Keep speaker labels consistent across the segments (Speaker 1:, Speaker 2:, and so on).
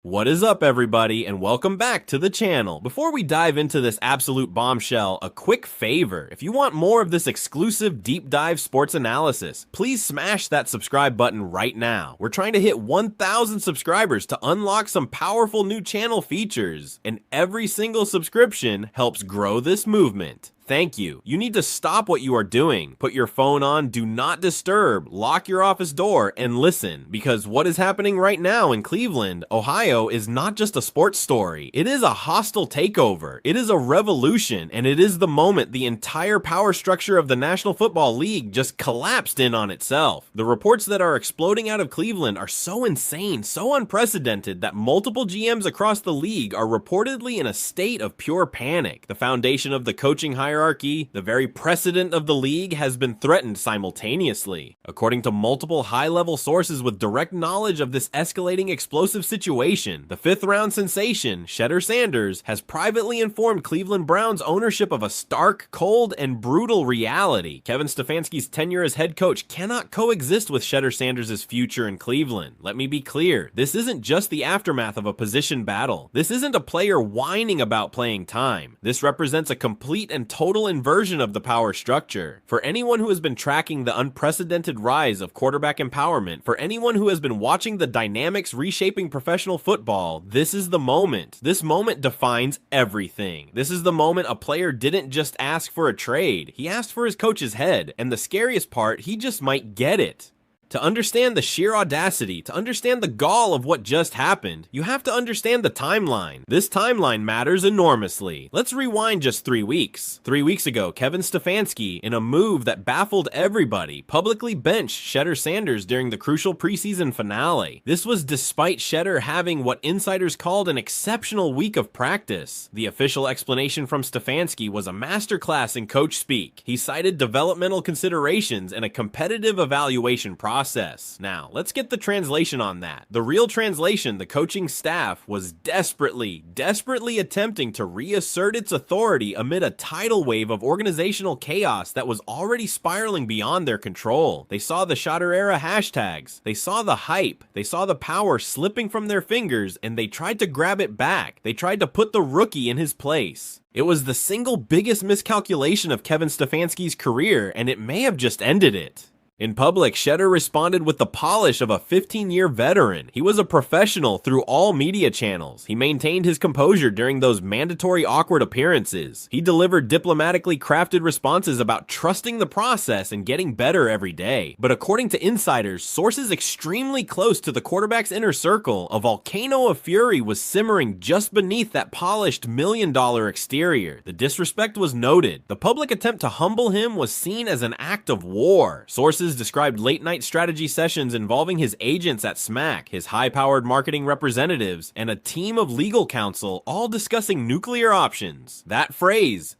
Speaker 1: What is up, everybody, and welcome back to the channel. Before we dive into this absolute bombshell, a quick favor. If you want more of this exclusive deep dive sports analysis, please smash that subscribe button right now. We're trying to hit 1,000 subscribers to unlock some powerful new channel features, and every single subscription helps grow this movement. Thank you. You need to stop what you are doing. Put your phone on, do not disturb, lock your office door, and listen. Because what is happening right now in Cleveland, Ohio is not just a sports story. It is a hostile takeover. It is a revolution, and it is the moment the entire power structure of the National Football League just collapsed in on itself. The reports that are exploding out of Cleveland are so insane, so unprecedented, that multiple GMs across the league are reportedly in a state of pure panic. The foundation of the coaching hierarchy, the very precedent of the league, has been threatened simultaneously. According to multiple high-level sources with direct knowledge of this escalating explosive situation, the fifth-round sensation, Shedeur Sanders, has privately informed Cleveland Browns ownership of a stark, cold, and brutal reality. Kevin Stefanski's tenure as head coach cannot coexist with Shedeur Sanders' future in Cleveland. Let me be clear, this isn't just the aftermath of a position battle. This isn't a player whining about playing time. This represents a complete and total inversion of the power structure. For anyone who has been tracking the unprecedented rise of quarterback empowerment, for anyone who has been watching the dynamics reshaping professional football, this is the moment. This moment defines everything. This is the moment a player didn't just ask for a trade. He asked for his coach's head, and the scariest part, he just might get it. To understand the sheer audacity, to understand the gall of what just happened, you have to understand the timeline. This timeline matters enormously. Let's rewind just 3 weeks. 3 weeks ago, Kevin Stefanski, in a move that baffled everybody, publicly benched Shedeur Sanders during the crucial preseason finale. This was despite Shedeur having what insiders called an exceptional week of practice. The official explanation from Stefanski was a masterclass in coach speak. He cited developmental considerations and a competitive evaluation process. Now, let's get the translation on that. The real translation, the coaching staff was desperately attempting to reassert its authority amid a tidal wave of organizational chaos that was already spiraling beyond their control. They saw the Shedeur era hashtags, they saw the hype, they saw the power slipping from their fingers, and they tried to grab it back. They tried to put the rookie in his place. It was the single biggest miscalculation of Kevin Stefanski's career, and it may have just ended it. In public, Shedeur responded with the polish of a 15-year veteran. He was a professional through all media channels. He maintained his composure during those mandatory awkward appearances. He delivered diplomatically crafted responses about trusting the process and getting better every day. But according to insiders, sources extremely close to the quarterback's inner circle, a volcano of fury was simmering just beneath that polished million-dollar exterior. The disrespect was noted. The public attempt to humble him was seen as an act of war. Sources described late-night strategy sessions involving his agents at SMAC, his high-powered marketing representatives, and a team of legal counsel, all discussing nuclear options. That phrase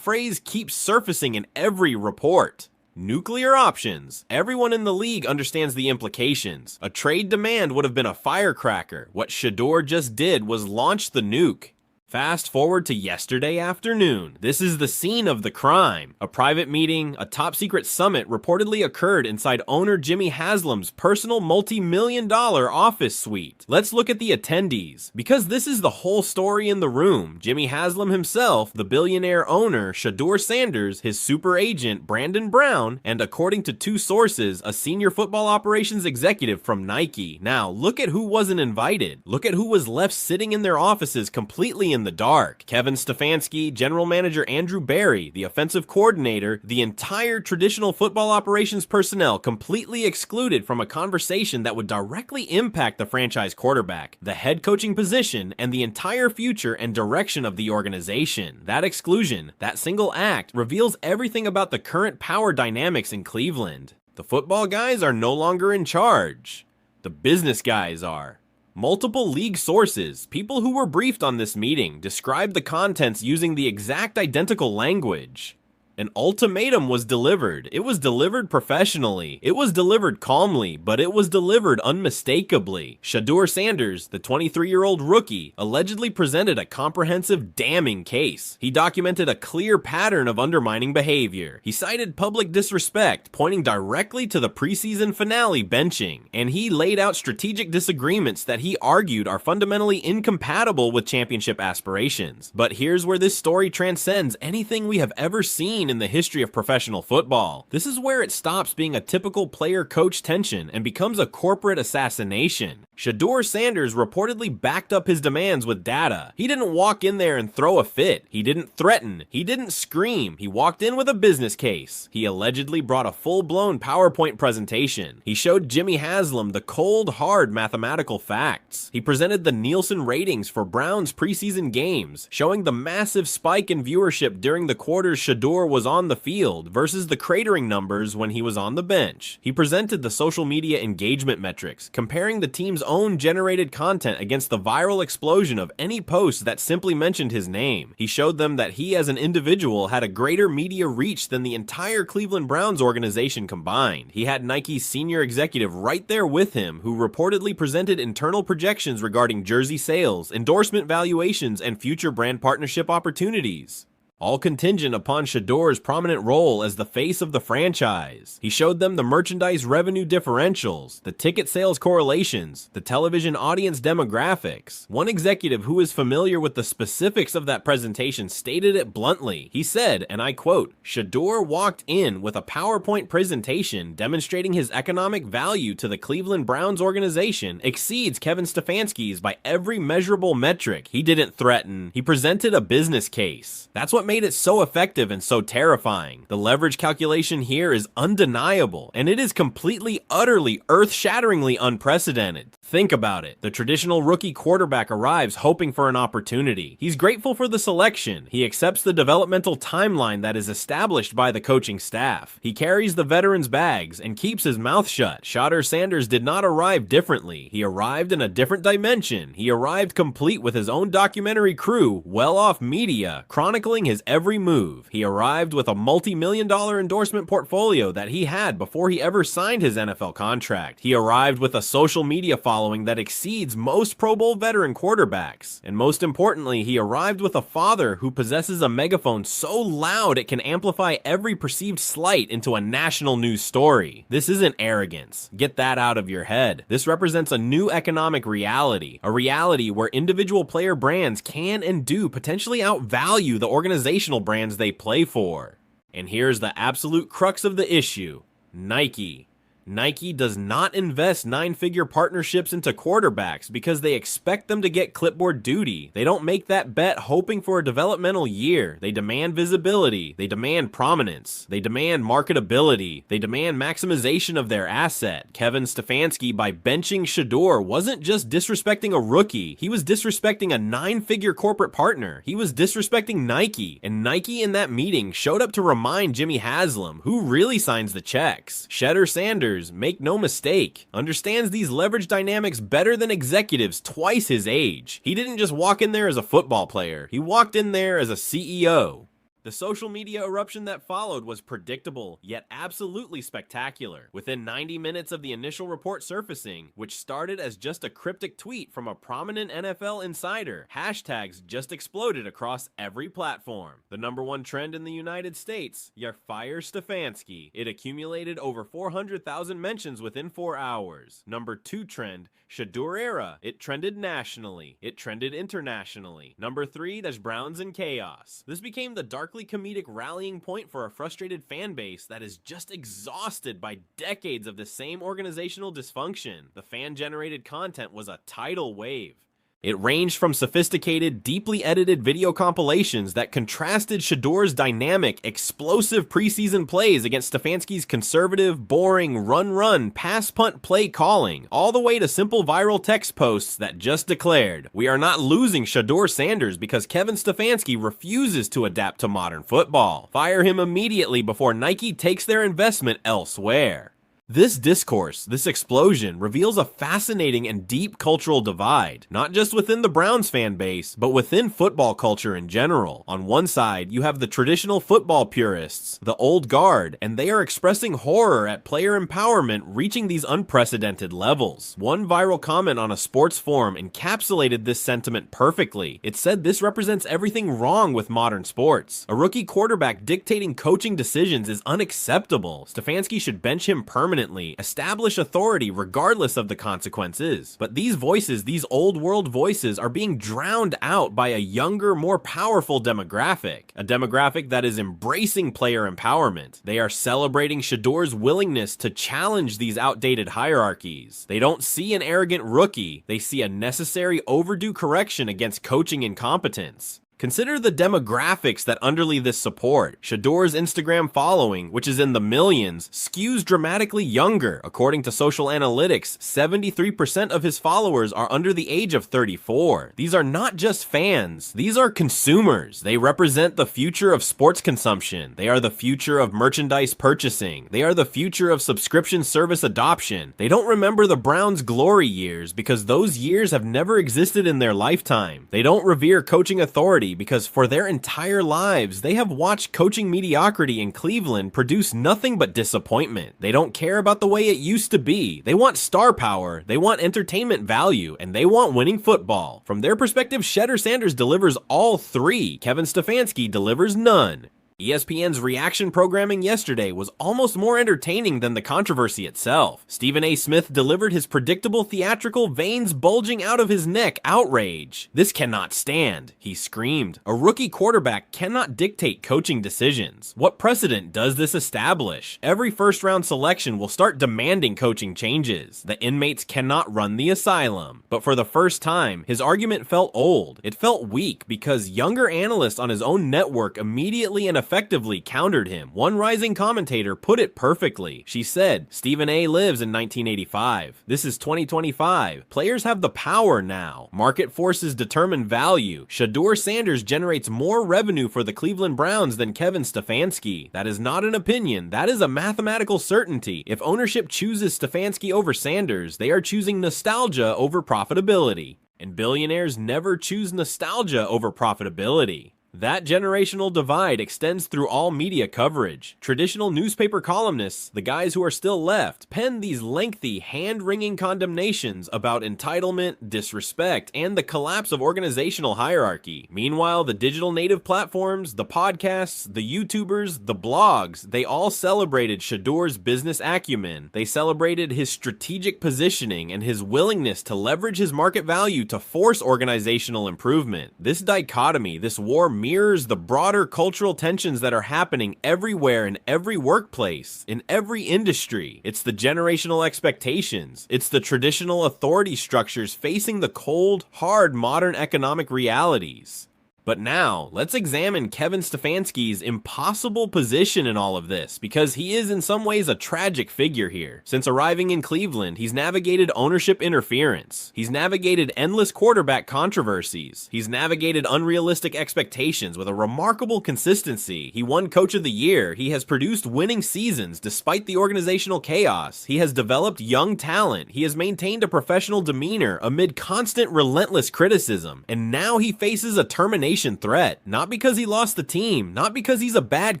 Speaker 1: keeps surfacing in every report. Nuclear options. Everyone in the league understands the implications. A trade demand would have been a firecracker. What Shedeur just did was launch the nuke. Fast forward to yesterday afternoon. This is the scene of the crime. A private meeting, a top-secret summit reportedly occurred inside owner Jimmy Haslam's personal multi-million-dollar office suite. Let's look at the attendees, because this is the whole story in the room. Jimmy Haslam himself, the billionaire owner, Shedeur Sanders, his super agent, Brandon Brown, and according to two sources, a senior football operations executive from Nike. Now, look at who wasn't invited. Look at who was left sitting in their offices completely in the dark. Kevin Stefanski, general manager Andrew Berry, the offensive coordinator, the entire traditional football operations personnel completely excluded from a conversation that would directly impact the franchise quarterback, the head coaching position, and the entire future and direction of the organization. That exclusion, that single act, reveals everything about the current power dynamics in Cleveland. The football guys are no longer in charge. The business guys are. Multiple league sources, people who were briefed on this meeting, described the contents using the exact identical language. An ultimatum was delivered. It was delivered professionally. It was delivered calmly, but it was delivered unmistakably. Shedeur Sanders, the 23-year-old rookie, allegedly presented a comprehensive, damning case. He documented a clear pattern of undermining behavior. He cited public disrespect, pointing directly to the preseason finale benching, and he laid out strategic disagreements that he argued are fundamentally incompatible with championship aspirations. But here's where this story transcends anything we have ever seen in the history of professional football. This is where it stops being a typical player-coach tension and becomes a corporate assassination. Shedeur Sanders reportedly backed up his demands with data. He didn't walk in there and throw a fit. He didn't threaten. He didn't scream. He walked in with a business case. He allegedly brought a full-blown PowerPoint presentation. He showed Jimmy Haslam the cold, hard mathematical facts. He presented the Nielsen ratings for Browns preseason games, showing the massive spike in viewership during the quarters Shedeur was on the field versus the cratering numbers when he was on the bench. He presented the social media engagement metrics, comparing the team's own generated content against the viral explosion of any post that simply mentioned his name. He showed them that he as an individual had a greater media reach than the entire Cleveland Browns organization combined. He had Nike's senior executive right there with him, who reportedly presented internal projections regarding jersey sales, endorsement valuations, and future brand partnership opportunities, all contingent upon Shedeur's prominent role as the face of the franchise. He showed them the merchandise revenue differentials, the ticket sales correlations, the television audience demographics. One executive who is familiar with the specifics of that presentation stated it bluntly. He said, and I quote, "Shedeur walked in with a PowerPoint presentation demonstrating his economic value to the Cleveland Browns organization exceeds Kevin Stefanski's by every measurable metric. He didn't threaten. He presented a business case." That's what made it so effective and so terrifying. The leverage calculation here is undeniable, and it is completely, utterly, earth-shatteringly unprecedented. Think about it. The traditional rookie quarterback arrives hoping for an opportunity. He's grateful for the selection. He accepts the developmental timeline that is established by the coaching staff. He carries the veterans' bags and keeps his mouth shut. Shedeur Sanders did not arrive differently. He arrived in a different dimension. He arrived complete with his own documentary crew, well-off media, chronicling his every move. He arrived with a multi-million-dollar endorsement portfolio that he had before he ever signed his NFL contract. He arrived with a social media following that exceeds most Pro Bowl veteran quarterbacks. And most importantly, he arrived with a father who possesses a megaphone so loud it can amplify every perceived slight into a national news story. This isn't arrogance. Get that out of your head. This represents a new economic reality, a reality where individual player brands can and do potentially outvalue the organizational brands they play for. And here's the absolute crux of the issue: Nike. Nike does not invest nine-figure partnerships into quarterbacks because they expect them to get clipboard duty. They don't make that bet hoping for a developmental year. They demand visibility. They demand prominence. They demand marketability. They demand maximization of their asset. Kevin Stefanski, by benching Shedeur, wasn't just disrespecting a rookie. He was disrespecting a nine-figure corporate partner. He was disrespecting Nike. And Nike in that meeting showed up to remind Jimmy Haslam, who really signs the checks. Shedeur Sanders, make no mistake, understands these leverage dynamics better than executives twice his age. He didn't just walk in there as a football player. He walked in there as a CEO. The social media eruption that followed was predictable, yet absolutely spectacular. Within 90 minutes of the initial report surfacing, which started as just a cryptic tweet from a prominent NFL insider, hashtags just exploded across every platform. The #1 trend in the United States, "You fire Stefanski." It accumulated over 400,000 mentions within 4 hours. #2 trend, "Shedeur era." It trended nationally. It trended internationally. #3, there's Browns in chaos. This became the darkly comedic rallying point for a frustrated fan base that is just exhausted by decades of the same organizational dysfunction. The fan-generated content was a tidal wave. It ranged from sophisticated, deeply edited video compilations that contrasted Shedeur's dynamic, explosive preseason plays against Stefanski's conservative, boring, run-run, pass-punt play calling, all the way to simple viral text posts that just declared, "We are not losing Shedeur Sanders because Kevin Stefanski refuses to adapt to modern football. Fire him immediately before Nike takes their investment elsewhere." This discourse, this explosion, reveals a fascinating and deep cultural divide, not just within the Browns fan base, but within football culture in general. On one side, you have the traditional football purists, the old guard, and they are expressing horror at player empowerment reaching these unprecedented levels. One viral comment on a sports forum encapsulated this sentiment perfectly. It said this represents everything wrong with modern sports. A rookie quarterback dictating coaching decisions is unacceptable. Stefanski should bench him permanently, establish authority regardless of the consequences. But these voices, these old world voices, are being drowned out by a younger, more powerful demographic. A demographic that is embracing player empowerment. They are celebrating Shedeur's willingness to challenge these outdated hierarchies. They don't see an arrogant rookie, they see a necessary overdue correction against coaching incompetence. Consider the demographics that underlie this support. Shedeur's Instagram following, which is in the millions, skews dramatically younger. According to social analytics, 73% of his followers are under the age of 34. These are not just fans, these are consumers. They represent the future of sports consumption. They are the future of merchandise purchasing. They are the future of subscription service adoption. They don't remember the Browns' glory years because those years have never existed in their lifetime. They don't revere coaching authority because for their entire lives, they have watched coaching mediocrity in Cleveland produce nothing but disappointment. They don't care about the way it used to be. They want star power, they want entertainment value, and they want winning football. From their perspective, Shedeur Sanders delivers all three. Kevin Stefanski delivers none. ESPN's reaction programming yesterday was almost more entertaining than the controversy itself. Stephen A. Smith delivered his predictable theatrical veins bulging out of his neck outrage. "This cannot stand," he screamed. "A rookie quarterback cannot dictate coaching decisions. What precedent does this establish? Every first-round selection will start demanding coaching changes. The inmates cannot run the asylum." But for the first time, his argument felt old. It felt weak because younger analysts on his own network immediately and effectively countered him. One rising commentator put it perfectly. She said, "Stephen A. lives in 1985. This is 2025. Players have the power now. Market forces determine value. Shedeur Sanders generates more revenue for the Cleveland Browns than Kevin Stefanski. That is not an opinion. That is a mathematical certainty. If ownership chooses Stefanski over Sanders, they are choosing nostalgia over profitability. And billionaires never choose nostalgia over profitability." That generational divide extends through all media coverage. Traditional newspaper columnists, the guys who are still left, pen these lengthy, hand-wringing condemnations about entitlement, disrespect, and the collapse of organizational hierarchy. Meanwhile, the digital native platforms, the podcasts, the YouTubers, the blogs, they all celebrated Shedeur's business acumen. They celebrated his strategic positioning and his willingness to leverage his market value to force organizational improvement. This dichotomy, this war mirrors the broader cultural tensions that are happening everywhere in every workplace, in every industry. It's the generational expectations. It's the traditional authority structures facing the cold, hard modern economic realities. But now, let's examine Kevin Stefanski's impossible position in all of this, because he is in some ways a tragic figure here. Since arriving in Cleveland, he's navigated ownership interference. He's navigated endless quarterback controversies. He's navigated unrealistic expectations with a remarkable consistency. He won Coach of the Year. He has produced winning seasons despite the organizational chaos. He has developed young talent. He has maintained a professional demeanor amid constant relentless criticism. And now he faces a termination threat, not because he lost the team, not because he's a bad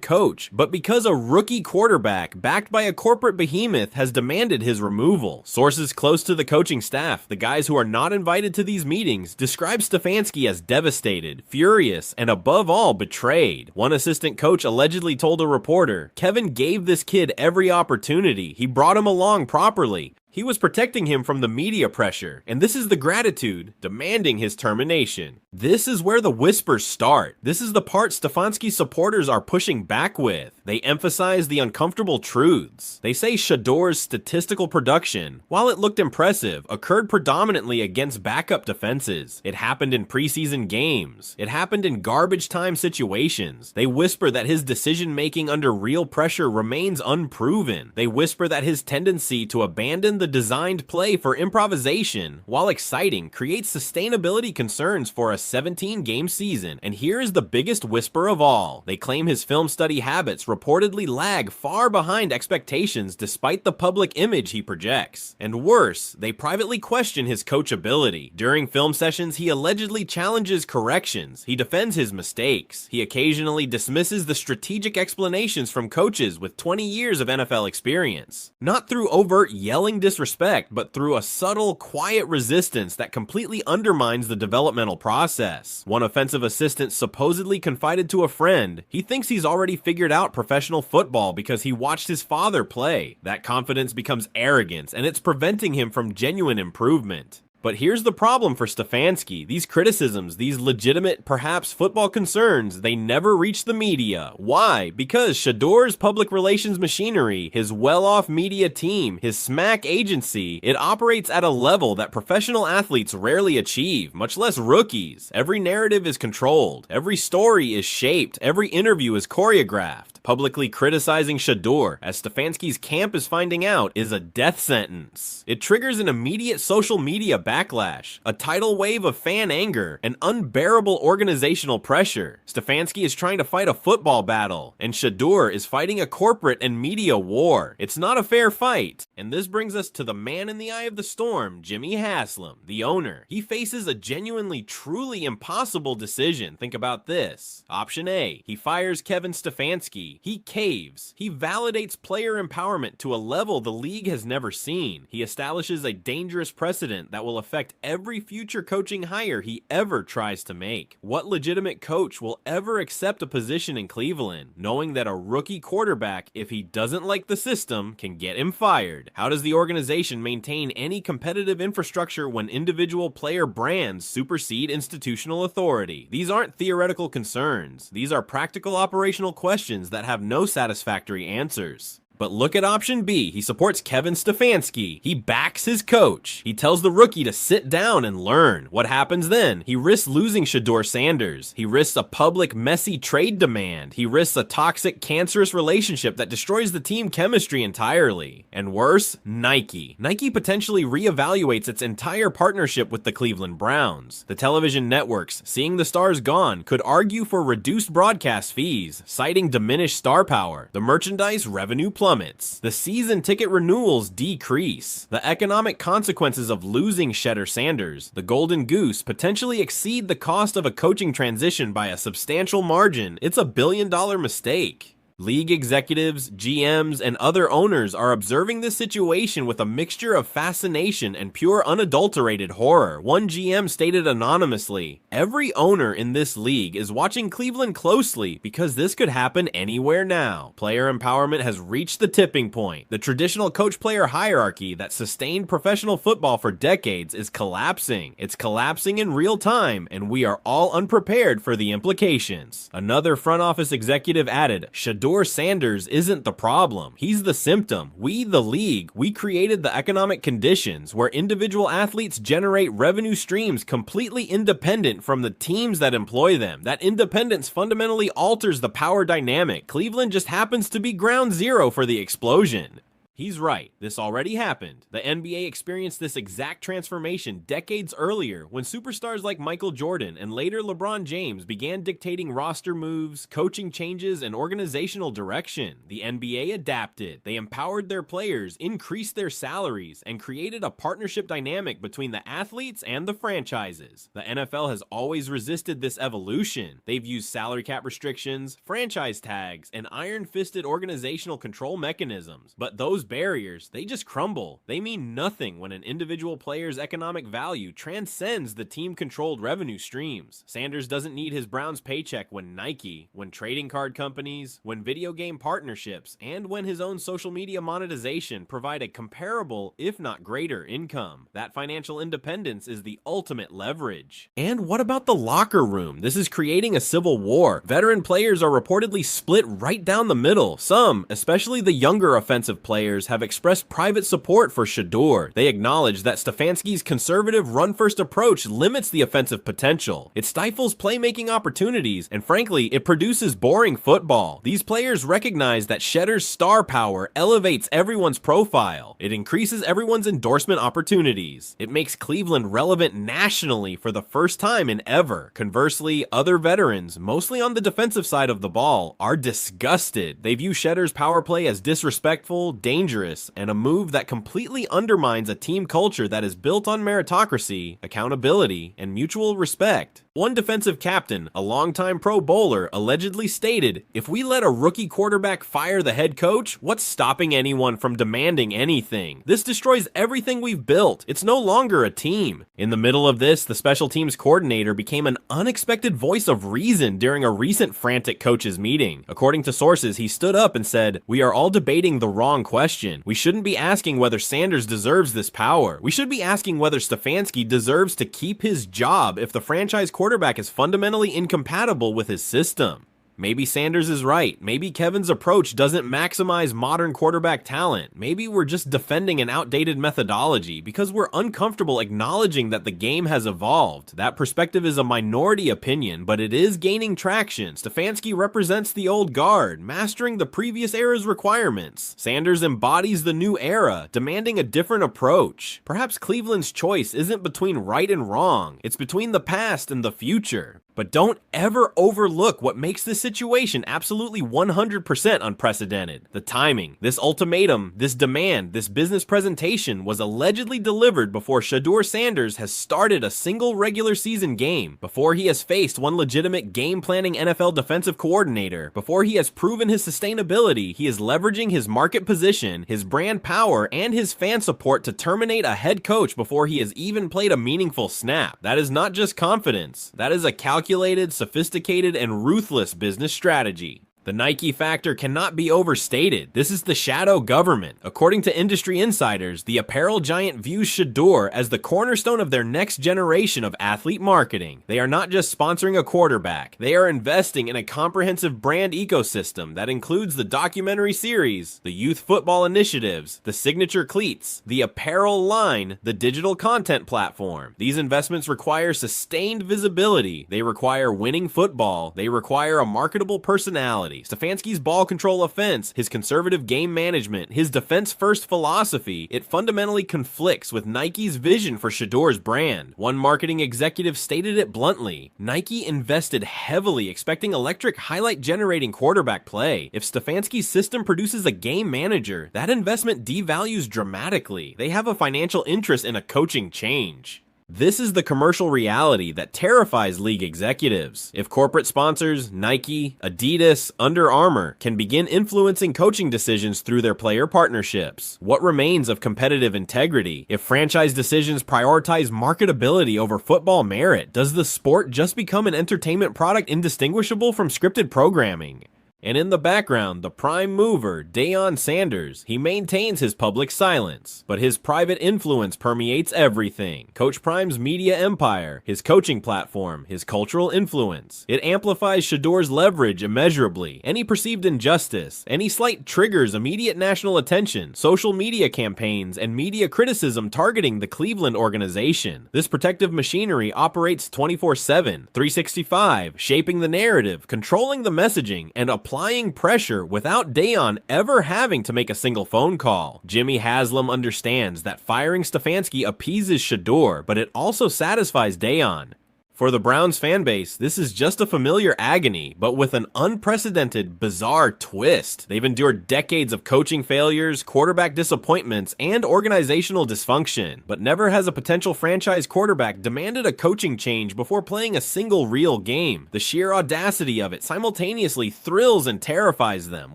Speaker 1: coach, but because a rookie quarterback backed by a corporate behemoth has demanded his removal. Sources close to the coaching staff, the guys who are not invited to these meetings, describe Stefanski as devastated, furious, and above all, betrayed. One assistant coach allegedly told a reporter, "Kevin gave this kid every opportunity. He brought him along properly. He was protecting him from the media pressure, and this is the gratitude demanding his termination." This is where the whispers start. This is the part Stefanski supporters are pushing back with. They emphasize the uncomfortable truths. They say Shedeur's statistical production, while it looked impressive, occurred predominantly against backup defenses. It happened in preseason games. It happened in garbage time situations. They whisper that his decision-making under real pressure remains unproven. They whisper that his tendency to abandon the designed play for improvisation, while exciting, creates sustainability concerns for a 17-game season, and here is the biggest whisper of all. They claim his film study habits reportedly lag far behind expectations despite the public image he projects. And worse, they privately question his coachability. During film sessions, he allegedly challenges corrections, he defends his mistakes, he occasionally dismisses the strategic explanations from coaches with 20 years of NFL experience. Not through overt yelling disrespect, but through a subtle, quiet resistance that completely undermines the developmental process. One offensive assistant supposedly confided to a friend, he thinks he's already figured out professional football because he watched his father play. That confidence becomes arrogance, and it's preventing him from genuine improvement. But here's the problem for Stefanski. These criticisms, these legitimate, perhaps football concerns, they never reach the media. Why? Because Shedeur's public relations machinery, his well-off media team, his smack agency, it operates at a level that professional athletes rarely achieve, much less rookies. Every narrative is controlled, every story is shaped, every interview is choreographed. Publicly criticizing Shedeur, as Stefanski's camp is finding out, is a death sentence. It triggers an immediate social media backlash, a tidal wave of fan anger, and unbearable organizational pressure. Stefanski is trying to fight a football battle, and Shedeur is fighting a corporate and media war. It's not a fair fight. And this brings us to the man in the eye of the storm, Jimmy Haslam, the owner. He faces a genuinely, truly impossible decision. Think about this. Option A, he fires Kevin Stefanski. He caves. He validates player empowerment to a level the league has never seen. He establishes a dangerous precedent that will affect every future coaching hire he ever tries to make. What legitimate coach will ever accept a position in Cleveland, knowing that a rookie quarterback, if he doesn't like the system, can get him fired? How does the organization maintain any competitive infrastructure when individual player brands supersede institutional authority? These aren't theoretical concerns. These are practical operational questions that have no satisfactory answers. But look at option B. He supports Kevin Stefanski. He backs his coach. He tells the rookie to sit down and learn. What happens then? He risks losing Shedeur Sanders. He risks a public, messy trade demand. He risks a toxic, cancerous relationship that destroys the team chemistry entirely. And worse, Nike. Nike potentially reevaluates its entire partnership with the Cleveland Browns. The television networks, seeing the stars gone, could argue for reduced broadcast fees, citing diminished star power. The merchandise revenue plummets. The season ticket renewals decrease. The economic consequences of losing Shedeur Sanders, the golden goose, potentially exceed the cost of a coaching transition by a substantial margin. It's a billion-dollar mistake. League executives, GMs, and other owners are observing this situation with a mixture of fascination and pure unadulterated horror. One GM stated anonymously, "Every owner in this league is watching Cleveland closely because this could happen anywhere now. Player empowerment has reached the tipping point. The traditional coach-player hierarchy that sustained professional football for decades is collapsing. It's collapsing in real time, and we are all unprepared for the implications." Another front office executive added, "Shedeur Sanders isn't the problem. He's the symptom. We, the league, we created the economic conditions where individual athletes generate revenue streams completely independent from the teams that employ them. That independence fundamentally alters the power dynamic. Cleveland just happens to be ground zero for the explosion." He's right. This already happened. The NBA experienced this exact transformation decades earlier when superstars like Michael Jordan and later LeBron James began dictating roster moves, coaching changes, and organizational direction. The NBA adapted. They empowered their players, increased their salaries, and created a partnership dynamic between the athletes and the franchises. The NFL has always resisted this evolution. They've used salary cap restrictions, franchise tags, and iron-fisted organizational control mechanisms. But those barriers, they just crumble. They mean nothing when an individual player's economic value transcends the team-controlled revenue streams. Sanders doesn't need his Browns paycheck when Nike, when trading card companies, when video game partnerships, and when his own social media monetization provide a comparable, if not greater, income. That financial independence is the ultimate leverage. And what about the locker room? This is creating a civil war. Veteran players are reportedly split right down the middle. Some, especially the younger offensive players, players have expressed private support for Shedeur. They acknowledge that Stefanski's conservative run-first approach limits the offensive potential. It stifles playmaking opportunities, and frankly, it produces boring football. These players recognize that Shedeur's star power elevates everyone's profile. It increases everyone's endorsement opportunities. It makes Cleveland relevant nationally for the first time in ever. Conversely, other veterans, mostly on the defensive side of the ball, are disgusted. They view Shedeur's power play as disrespectful, dangerous, and a move that completely undermines a team culture that is built on meritocracy, accountability, and mutual respect. One defensive captain, a longtime Pro Bowler, allegedly stated, "If we let a rookie quarterback fire the head coach, what's stopping anyone from demanding anything? This destroys everything we've built. It's no longer a team." In the middle of this, the special teams coordinator became an unexpected voice of reason during a recent frantic coaches meeting. According to sources, he stood up and said, "We are all debating the wrong question. We shouldn't be asking whether Sanders deserves this power. We should be asking whether Stefanski deserves to keep his job if the franchise quarterback is fundamentally incompatible with his system." Maybe Sanders is right. Maybe Kevin's approach doesn't maximize modern quarterback talent. Maybe we're just defending an outdated methodology because we're uncomfortable acknowledging that the game has evolved. That perspective is a minority opinion, but it is gaining traction. Stefanski represents the old guard, mastering the previous era's requirements. Sanders embodies the new era, demanding a different approach. Perhaps Cleveland's choice isn't between right and wrong. It's between the past and the future. But don't ever overlook what makes this situation absolutely 100% unprecedented. The timing. This ultimatum, this demand, this business presentation was allegedly delivered before Shedeur Sanders has started a single regular season game, before he has faced one legitimate game-planning NFL defensive coordinator, before he has proven his sustainability. He is leveraging his market position, his brand power, and his fan support to terminate a head coach before he has even played a meaningful snap. That is not just confidence. That is a calculated, sophisticated, and ruthless business strategy. The Nike factor cannot be overstated. This is the shadow government. According to industry insiders, the apparel giant views Shedeur as the cornerstone of their next generation of athlete marketing. They are not just sponsoring a quarterback. They are investing in a comprehensive brand ecosystem that includes the documentary series, the youth football initiatives, the signature cleats, the apparel line, the digital content platform. These investments require sustained visibility. They require winning football. They require a marketable personality. Stefanski's ball control offense, his conservative game management, his defense-first philosophy, it fundamentally conflicts with Nike's vision for Shedeur's brand. One marketing executive stated it bluntly: Nike invested heavily expecting electric highlight-generating quarterback play. If Stefanski's system produces a game manager, that investment devalues dramatically. They have a financial interest in a coaching change. This is the commercial reality that terrifies league executives. If corporate sponsors, Nike, Adidas, Under Armour, can begin influencing coaching decisions through their player partnerships, what remains of competitive integrity? If franchise decisions prioritize marketability over football merit, does the sport just become an entertainment product indistinguishable from scripted programming? And in the background, the prime mover, Deion Sanders, he maintains his public silence, but his private influence permeates everything. Coach Prime's media empire, his coaching platform, his cultural influence. It amplifies Shedeur's leverage immeasurably. Any perceived injustice, any slight triggers immediate national attention, social media campaigns, and media criticism targeting the Cleveland organization. This protective machinery operates 24/7, 365, shaping the narrative, controlling the messaging, and applying pressure without Deion ever having to make a single phone call. Jimmy Haslam understands that firing Stefanski appeases Shedeur, but it also satisfies Deion. For the Browns fanbase, this is just a familiar agony, but with an unprecedented, bizarre twist. They've endured decades of coaching failures, quarterback disappointments, and organizational dysfunction, but never has a potential franchise quarterback demanded a coaching change before playing a single real game. The sheer audacity of it simultaneously thrills and terrifies them.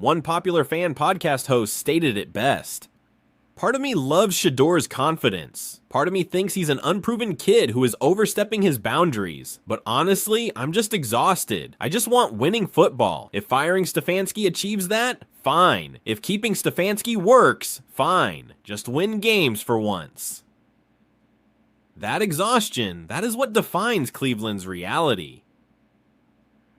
Speaker 1: One popular fan podcast host stated it best: "Part of me loves Shedeur's confidence. Part of me thinks he's an unproven kid who is overstepping his boundaries. But honestly, I'm just exhausted. I just want winning football. If firing Stefanski achieves that, fine. If keeping Stefanski works, fine. Just win games for once." That exhaustion, that is what defines Cleveland's reality.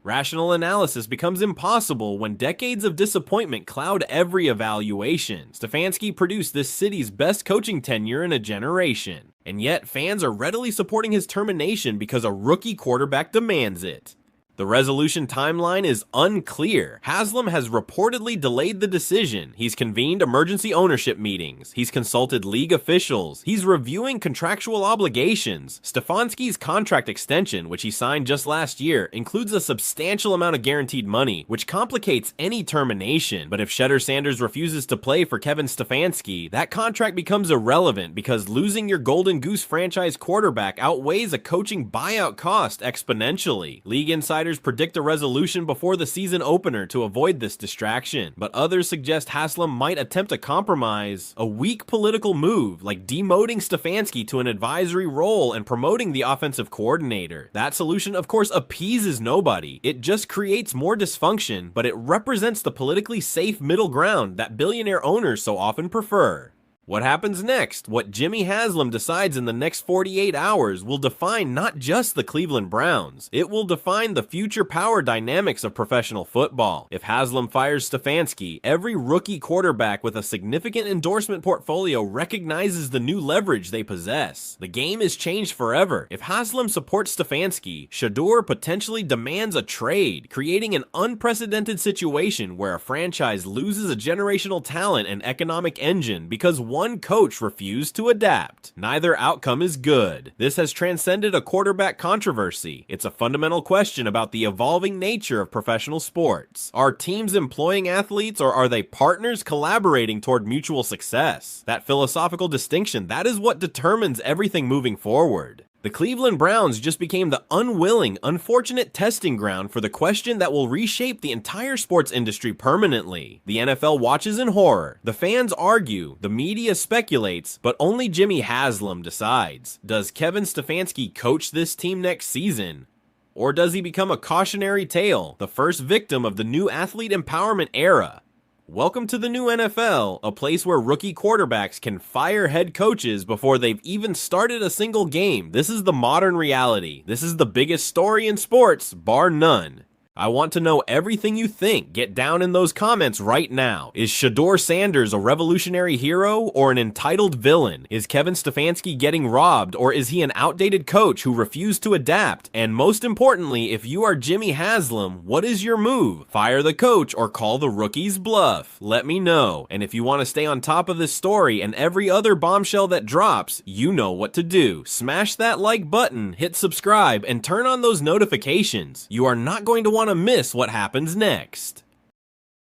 Speaker 1: Rational analysis becomes impossible when decades of disappointment cloud every evaluation. Stefanski produced this city's best coaching tenure in a generation, and yet fans are readily supporting his termination because a rookie quarterback demands it. The resolution timeline is unclear. Haslam has reportedly delayed the decision. He's convened emergency ownership meetings. He's consulted league officials. He's reviewing contractual obligations. Stefanski's contract extension, which he signed just last year, includes a substantial amount of guaranteed money, which complicates any termination. But if Shedeur Sanders refuses to play for Kevin Stefanski, that contract becomes irrelevant because losing your Golden Goose franchise quarterback outweighs a coaching buyout cost exponentially. League insiders predict a resolution before the season opener to avoid this distraction, but others suggest Haslam might attempt a compromise, a weak political move like demoting Stefanski to an advisory role and promoting the offensive coordinator. That solution, of course, appeases nobody. It just creates more dysfunction, but it represents the politically safe middle ground that billionaire owners so often prefer. What happens next, what Jimmy Haslam decides in the next 48 hours, will define not just the Cleveland Browns, it will define the future power dynamics of professional football. If Haslam fires Stefanski, every rookie quarterback with a significant endorsement portfolio recognizes the new leverage they possess. The game is changed forever. If Haslam supports Stefanski, Shedeur potentially demands a trade, creating an unprecedented situation where a franchise loses a generational talent and economic engine because one coach refused to adapt. Neither outcome is good. This has transcended a quarterback controversy. It's a fundamental question about the evolving nature of professional sports. Are teams employing athletes, or are they partners collaborating toward mutual success? That philosophical distinction, that is what determines everything moving forward. The Cleveland Browns just became the unwilling, unfortunate testing ground for the question that will reshape the entire sports industry permanently. The NFL watches in horror, the fans argue, the media speculates, but only Jimmy Haslam decides. Does Kevin Stefanski coach this team next season? Or does he become a cautionary tale, the first victim of the new athlete empowerment era? Welcome to the new NFL, a place where rookie quarterbacks can fire head coaches before they've even started a single game. This is the modern reality. This is the biggest story in sports, bar none. I want to know everything you think. Get down in those comments right now. Is Shedeur Sanders a revolutionary hero or an entitled villain? Is Kevin Stefanski getting robbed, or is he an outdated coach who refused to adapt? And most importantly, if you are Jimmy Haslam, what is your move? Fire the coach or call the rookie's bluff? Let me know. And if you want to stay on top of this story and every other bombshell that drops, you know what to do. Smash that like button, hit subscribe, and turn on those notifications. You are not going to want to miss what happens next.